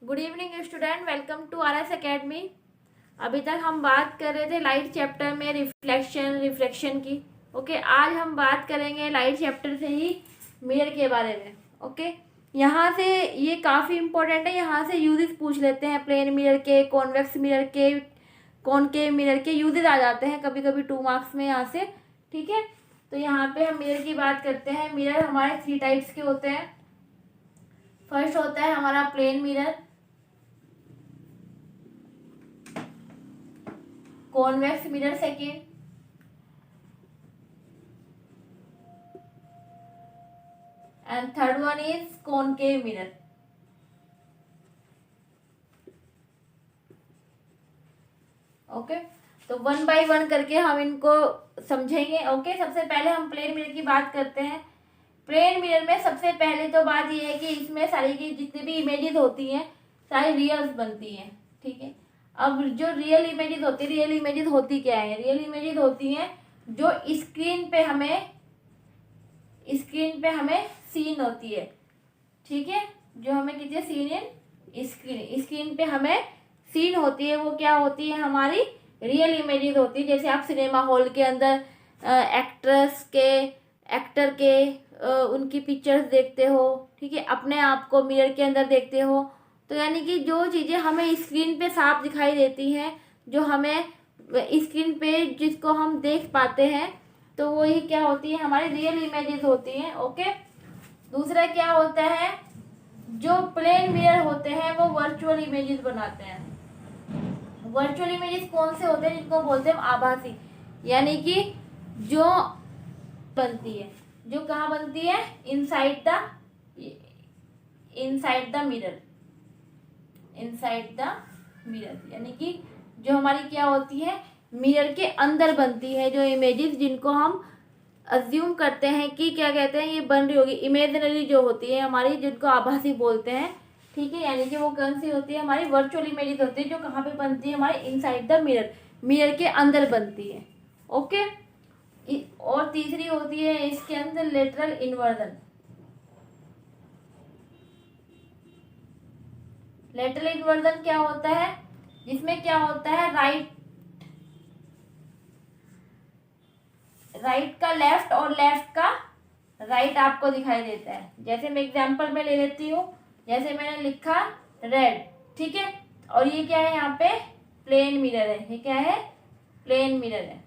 Good evening student, welcome to R S academy. अभी तक हम बात कर रहे थे लाइट चैप्टर में रिफ्लेक्शन की। ओके, आज हम बात करेंगे लाइट चैप्टर से ही मिरर के बारे में। ओके, यहाँ से ये काफ़ी इंपॉर्टेंट है। यहाँ से यूजेस पूछ लेते हैं, प्लेन मिरर के, कॉन्वेक्स मिरर के, कॉनकेव मिरर के यूजेस आ जाते हैं कभी कभी 2 मार्क्स में यहाँ से। ठीक है, तो यहाँ पे हम मिरर की बात करते हैं। मिरर हमारे 3 टाइप्स के होते हैं। फर्स्ट होता है हमारा plane mirror, convex mirror second, and third one is concave mirror. Okay, तो 1 बाय 1 करके हम इनको समझेंगे। ओके, सबसे पहले हम प्लेन मिरर की बात करते हैं। प्लेन मिरर में सबसे पहले तो बात यह है कि इसमें सारी की जितनी भी इमेजेस होती हैं सारी रियल्स बनती हैं। ठीक है, अब जो रियल इमेजेस होती क्या है? रियल इमेजेस होती हैं जो स्क्रीन पे हमें सीन होती है। ठीक है, जो हमें कितने सीन इन स्क्रीन पे हमें सीन होती है, वो क्या होती है? हमारी रियल इमेजेस होती है। जैसे आप सिनेमा हॉल के अंदर एक्टर के उनकी पिक्चर्स देखते हो। ठीक है, अपने आप को मिरर के अंदर देखते हो। तो यानी कि जो चीज़ें हमें स्क्रीन पे साफ दिखाई देती हैं, जो हमें स्क्रीन पे जिसको हम देख पाते हैं, तो वो ही क्या होती है? हमारी रियल इमेजेस होती हैं। ओके, दूसरा क्या होता है? जो प्लेन मिरर होते हैं वो वर्चुअल इमेजेस बनाते हैं। वर्चुअल इमेजेस कौन से होते हैं? जिनको बोलते हैं आभासी, यानी कि जो बनती है, जो कहाँ बनती है? इनसाइड द मिरर, यानी कि जो हमारी क्या होती है? मिरर के अंदर बनती है जो इमेजेस, जिनको हम अज्यूम करते हैं कि क्या कहते हैं, ये बन रही होगी। इमेजिनरी जो होती है हमारी, जिनको आभासी बोलते हैं। ठीक है, यानी कि वो कौन सी होती है? हमारी वर्चुअल इमेजेस होती है, जो कहाँ पे बनती है? हमारे इनसाइड द मिरर के अंदर बनती है। ओके, और तीसरी होती है इसके अंदर लेटरल इन्वर्जन। लेटरल इन्वर्जन क्या होता है? जिसमें क्या होता है? राइट का लेफ्ट और लेफ्ट का राइट आपको दिखाई देता है। जैसे मैं एग्जांपल में ले लेती हूँ, जैसे मैंने लिखा रेड। ठीक है, और ये क्या है? यहाँ पे प्लेन मिरर है। ये क्या है? प्लेन मिरर है।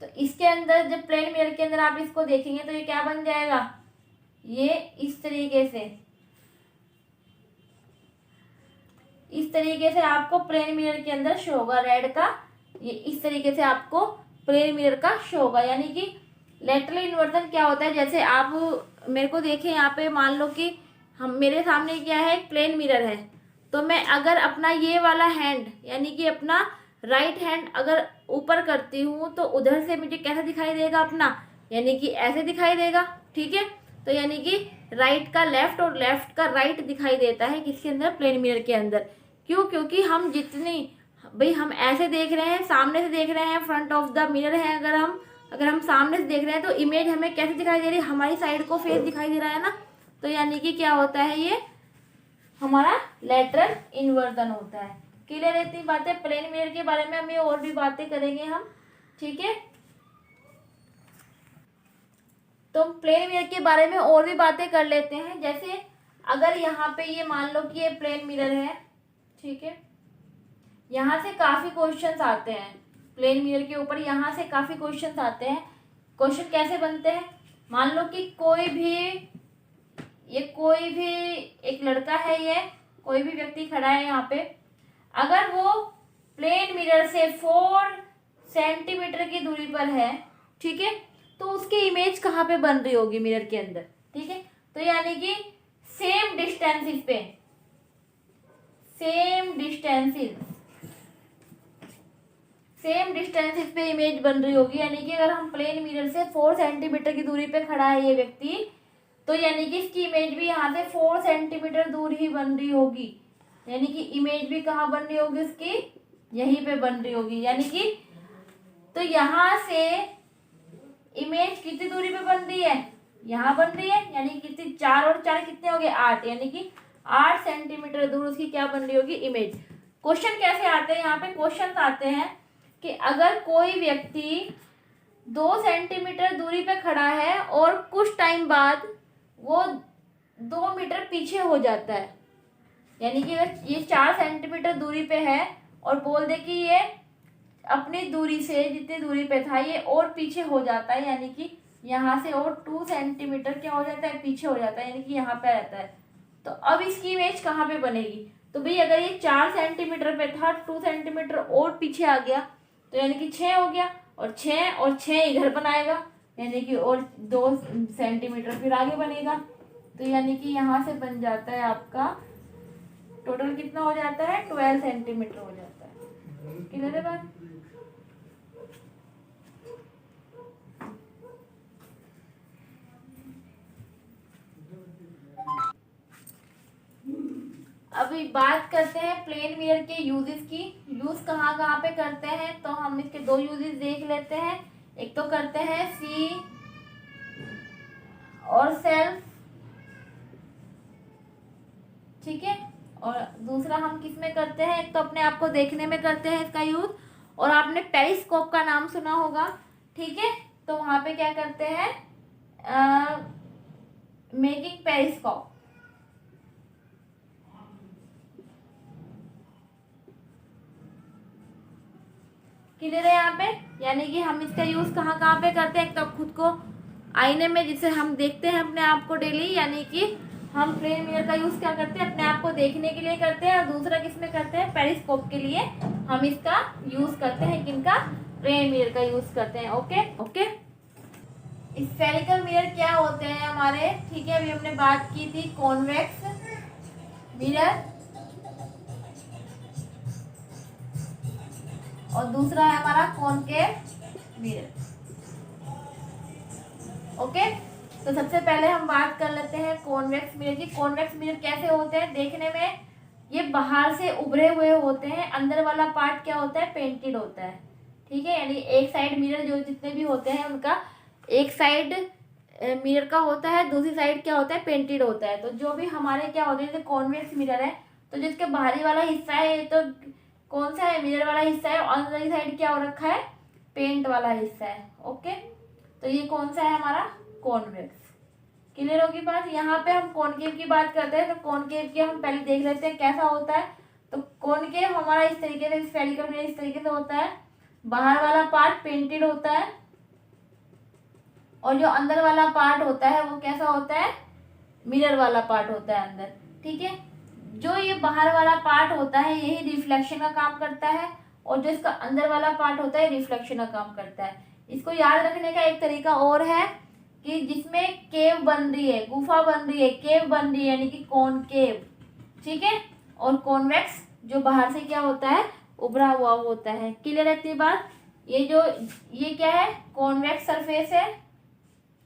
तो इसके अंदर जब प्लेन मिरर के अंदर आप इसको देखेंगे तो ये क्या बन जाएगा? ये इस तरीके से आपको प्लेन मिरर के अंदर शो होगा। रेड का ये इस तरीके से आपको प्लेन मिरर का शो होगा। यानी कि लेटरल इन्वर्जन क्या होता है? जैसे आप मेरे को देखें, यहाँ पे मान लो कि मेरे सामने क्या है? एक प्लेन मिरर है। तो मैं अगर अपना ये वाला हैंड, यानी कि अपना राइट हैंड अगर ऊपर करती हूँ तो उधर से मुझे कैसा दिखाई देगा अपना? यानी कि ऐसे दिखाई देगा। ठीक है, तो यानी कि राइट का लेफ्ट और लेफ्ट का राइट दिखाई देता है किसके अंदर? प्लेन मिरर के अंदर। क्यों? क्योंकि हम हम ऐसे देख रहे हैं, सामने से देख रहे हैं, फ्रंट ऑफ द मिरर है। अगर हम सामने से देख रहे हैं तो इमेज हमें कैसे दिखाई दे रही है? हमारी साइड को फेस दिखाई दे रहा है ना। तो यानी कि क्या होता है? ये हमारा लेटरल इन्वर्जन होता है। क्लियर है इतनी बातें? प्लेन मिरर के बारे में हम ये और भी बातें करेंगे हम। ठीक है, तो प्लेन मिरर के बारे में और भी बातें कर लेते हैं। जैसे अगर यहाँ पे ये मान लो कि ये प्लेन मिरर है। ठीक है, यहाँ से काफी क्वेश्चंस आते हैं प्लेन मिरर के ऊपर। यहाँ से काफी क्वेश्चंस आते हैं। क्वेश्चन कैसे बनते हैं? मान लो कि कोई भी एक लड़का है, ये कोई भी व्यक्ति खड़ा है यहाँ पे। अगर वो प्लेन मिरर से 4 सेंटीमीटर की दूरी पर है, ठीक है, तो उसकी इमेज कहाँ पे बन रही होगी? मिरर के अंदर। ठीक है, तो यानी कि सेम डिस्टेंसेस पे इमेज बन रही होगी। यानी कि अगर हम प्लेन मिरर से 4 सेंटीमीटर की दूरी पे खड़ा है ये व्यक्ति, तो यानी कि इसकी इमेज भी यहाँ से 4 सेंटीमीटर दूर ही बन रही होगी। यानी कि इमेज भी कहाँ बन रही होगी उसकी? यहीं पे बन रही होगी। यानी कि तो यहाँ से इमेज कितनी दूरी पे बन रही है? यहाँ बन रही है। यानी कितनी? 4 और 4 कितने हो गए? 8। यानी कि 8 सेंटीमीटर दूर उसकी क्या बन रही होगी, इमेज। क्वेश्चन कैसे आते हैं यहाँ पे, क्वेश्चन आते हैं कि अगर कोई व्यक्ति 2 सेंटीमीटर दूरी पे खड़ा है और कुछ टाइम बाद वो 2 मीटर पीछे हो जाता है, यानी कि अगर ये 4 सेंटीमीटर दूरी पे है और बोल दे कि ये अपनी दूरी से जितनी दूरी पे था ये और पीछे हो जाता है, यानी कि यहाँ से और 2 सेंटीमीटर क्या हो जाता है, पीछे हो जाता है, यानी कि यहाँ पे रहता है। तो अब इसकी इमेज कहाँ पे बनेगी, तो भाई अगर ये 4 सेंटीमीटर पे था, 2 सेंटीमीटर और पीछे आ गया तो यानी कि 6 हो गया, और 6 इधर बनाएगा, यानी कि और 2 सेंटीमीटर फिर आगे बनेगा। तो यानी कि यहाँ से बन जाता है आपका टोटल कितना हो जाता है, 12 सेंटीमीटर हो जाता है। क्लियर है बात? अभी बात करते हैं प्लेन मिरर के यूजेस की। यूज कहाँ कहाँ पे करते हैं, तो हम इसके 2 यूजेस देख लेते हैं। एक तो करते हैं सी और सेल्फ, ठीक है, और दूसरा हम किस में करते हैं, एक तो अपने आप को देखने में करते हैं इसका यूज, और आपने पेरिस्कोप का नाम सुना होगा, ठीक है, तो वहां पे क्या करते हैं, मेकिंग पेरिस्कोप। क्लियर है यहाँ पे, यानी कि हम इसका यूज कहाँ कहाँ पे करते हैं, एक तो खुद को आईने में जिसे हम देखते हैं अपने आप को डेली, यानी कि हम प्लेन मिरर का यूज क्या करते हैं, अपने आप को देखने के लिए करते हैं, और दूसरा किसमें करते हैं, पेरिस्कोप के लिए हम इसका यूज करते हैं, किनका, प्लेन मिरर का यूज करते हैं। Okay okay. स्फेरिकल मिरर क्या होते हैं हमारे, ठीक है, अभी हमने बात की थी कॉन्वेक्स मिरर, और दूसरा है हमारा कॉनकेव मिरर। ओके, तो सबसे पहले हम बात कर लेते हैं कॉन्वेक्स मिरर की। कॉन्वेक्स मिरर कैसे होते हैं, देखने में ये बाहर से उभरे हुए होते हैं, अंदर वाला पार्ट क्या होता है, पेंटेड होता है, ठीक है, यानी एक साइड मिरर जो जितने भी होते हैं उनका एक साइड मिरर का होता है, दूसरी साइड क्या होता है, पेंटेड होता है। तो जो भी हमारे क्या होते हैं, जैसे कॉन्वेक्स मिरर है तो जिसके बाहरी वाला हिस्सा है तो कौन सा है, मिरर वाला हिस्सा है, और अंदर साइड क्या हो रखा है, पेंट वाला हिस्सा है। ओके, तो ये कौन सा है हमारा, कॉन्वेक्स। क्लियर होगी बात। यहाँ पे हम कॉनकेव की बात करते हैं, तो कॉनकेव की हम पहले देख लेते हैं कैसा होता है। तो कॉनकेव हमारा इस तरीके से, स्फेरिकल मिरर इस तरीके से होता है, बाहर वाला पार्ट पेंटेड होता है और जो अंदर वाला पार्ट होता है वो कैसा होता है, मिरर वाला पार्ट होता है अंदर, ठीक है। जो ये बाहर वाला पार्ट होता है यही रिफ्लेक्शन का काम करता है, और जो इसका अंदर वाला पार्ट होता है रिफ्लेक्शन का काम करता है। इसको याद रखने का एक तरीका और है कि जिसमें केव बन रही है, गुफा बन रही है, केव बन रही है, यानी कि कॉनकेव, ठीक है, और कॉन्वेक्स जो बाहर से क्या होता है, उभरा हुआ होता है। क्लियर है इतनी बात। ये क्या है, कॉन्वेक्स सरफेस है,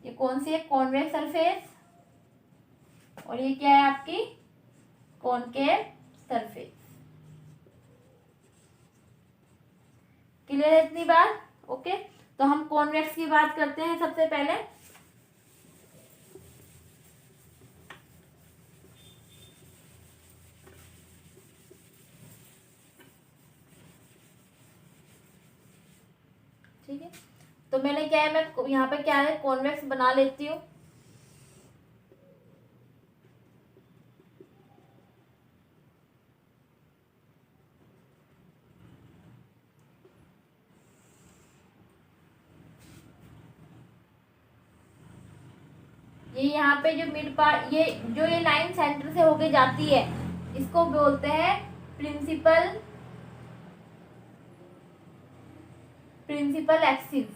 ये कौन सी है, कॉन्वेक्स सरफेस, और ये क्या है आपकी, कॉनकेव सरफेस। क्लियर है इतनी बात। ओके, तो हम कॉन्वेक्स की बात करते हैं सबसे पहले। ठीक है, तो मैंने क्या है, मैं यहाँ पे क्या है, कॉन्वेक्स बना लेती हूँ। ये यहाँ पे जो मिड पार्ट, ये लाइन सेंटर से होके जाती है, इसको बोलते हैं प्रिंसिपल एक्सिस।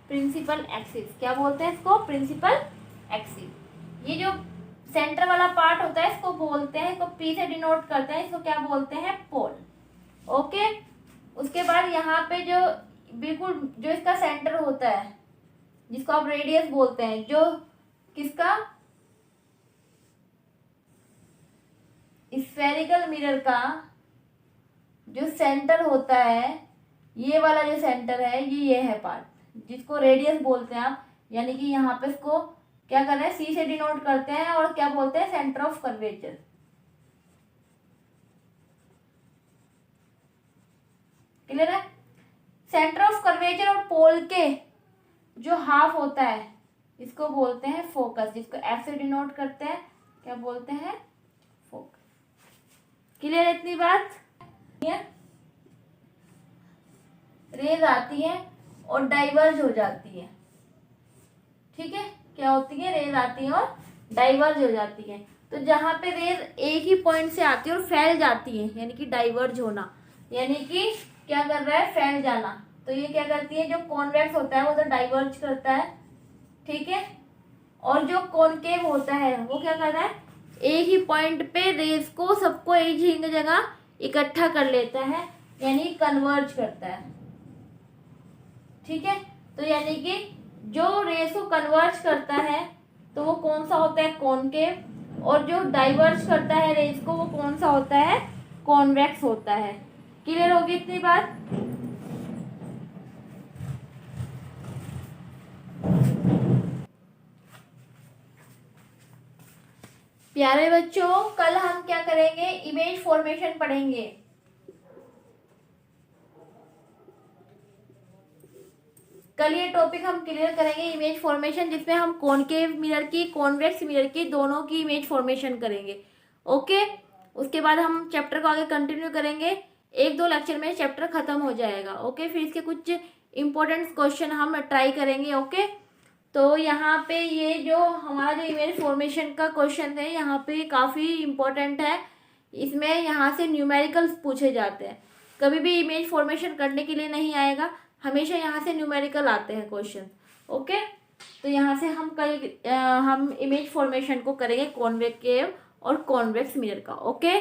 प्रिंसिपल एक्सिस क्या बोलते हैं इसको, प्रिंसिपल एक्सिस। ये जो सेंटर वाला पार्ट होता है इसको बोलते हैं, इसको पी से डिनोट करते हैं, इसको क्या बोलते हैं, पोल। ओके, उसके बाद यहाँ पे जो बिल्कुल जो इसका सेंटर होता है जिसको आप रेडियस बोलते हैं, जो किसका, स्फेरिकल मिरर का जो सेंटर होता है, ये वाला जो सेंटर है ये है पार्ट जिसको रेडियस बोलते हैं आप, यानी कि यहाँ पे इसको क्या कर रहे हैं, सी से डिनोट करते हैं और क्या बोलते हैं, सेंटर ऑफ कर्वेचर। क्लियर है। सेंटर ऑफ कर्वेचर और पोल के जो हाफ होता है इसको बोलते हैं फोकस, जिसको एफ से डिनोट करते हैं, क्या बोलते हैं, फोकस। क्लियर इतनी बात। रेज आती है और डाइवर्ज हो जाती है, ठीक है, क्या होती है, रेज आती है और डाइवर्ज हो जाती है। तो जहां पे रेज एक ही पॉइंट से आती है और फैल जाती है, यानी कि डाइवर्ज होना, यानी कि क्या कर रहा है, फैल जाना, तो ये क्या करती है, जो कॉन्वेक्स होता है वो तो डाइवर्ज करता है, ठीक है, और जो कॉनकेव होता है वो क्या कर रहा है, एक ही पॉइंट पे रेज को सबको एक ही जगह इकट्ठा कर लेता है, यानी कन्वर्ज करता है, ठीक है। तो यानी कि जो रेज को कन्वर्ज करता है तो वो कौन सा होता है, कॉनकेव, और जो डाइवर्ज करता है रेज को वो कौन सा होता है, कॉन्वेक्स होता है। क्लियर होगी इतनी बात। प्यारे बच्चों, कल हम क्या करेंगे, इमेज फॉर्मेशन पढ़ेंगे। कल ये टॉपिक हम क्लियर करेंगे, इमेज फॉर्मेशन, जिसमें हम कॉनकेव मिरर की, कॉन्वेक्स मिरर की, दोनों की इमेज फॉर्मेशन करेंगे। ओके, उसके बाद हम चैप्टर को आगे कंटिन्यू करेंगे, एक दो लेक्चर में चैप्टर खत्म हो जाएगा। ओके, फिर इसके कुछ इंपॉर्टेंट क्वेश्चन हम ट्राई करेंगे। ओके, तो यहाँ पे ये जो हमारा जो इमेज फॉर्मेशन का क्वेश्चन है यहाँ पे काफ़ी इम्पोर्टेंट है, इसमें यहाँ से न्यूमेरिकल्स पूछे जाते हैं, कभी भी इमेज फॉर्मेशन करने के लिए नहीं आएगा, हमेशा यहाँ से न्यूमेरिकल आते हैं क्वेश्चन। ओके, तो यहाँ से हम इमेज फॉर्मेशन को करेंगे कॉन्वेकेव और कॉन्वेक्स मिरर का। ओके।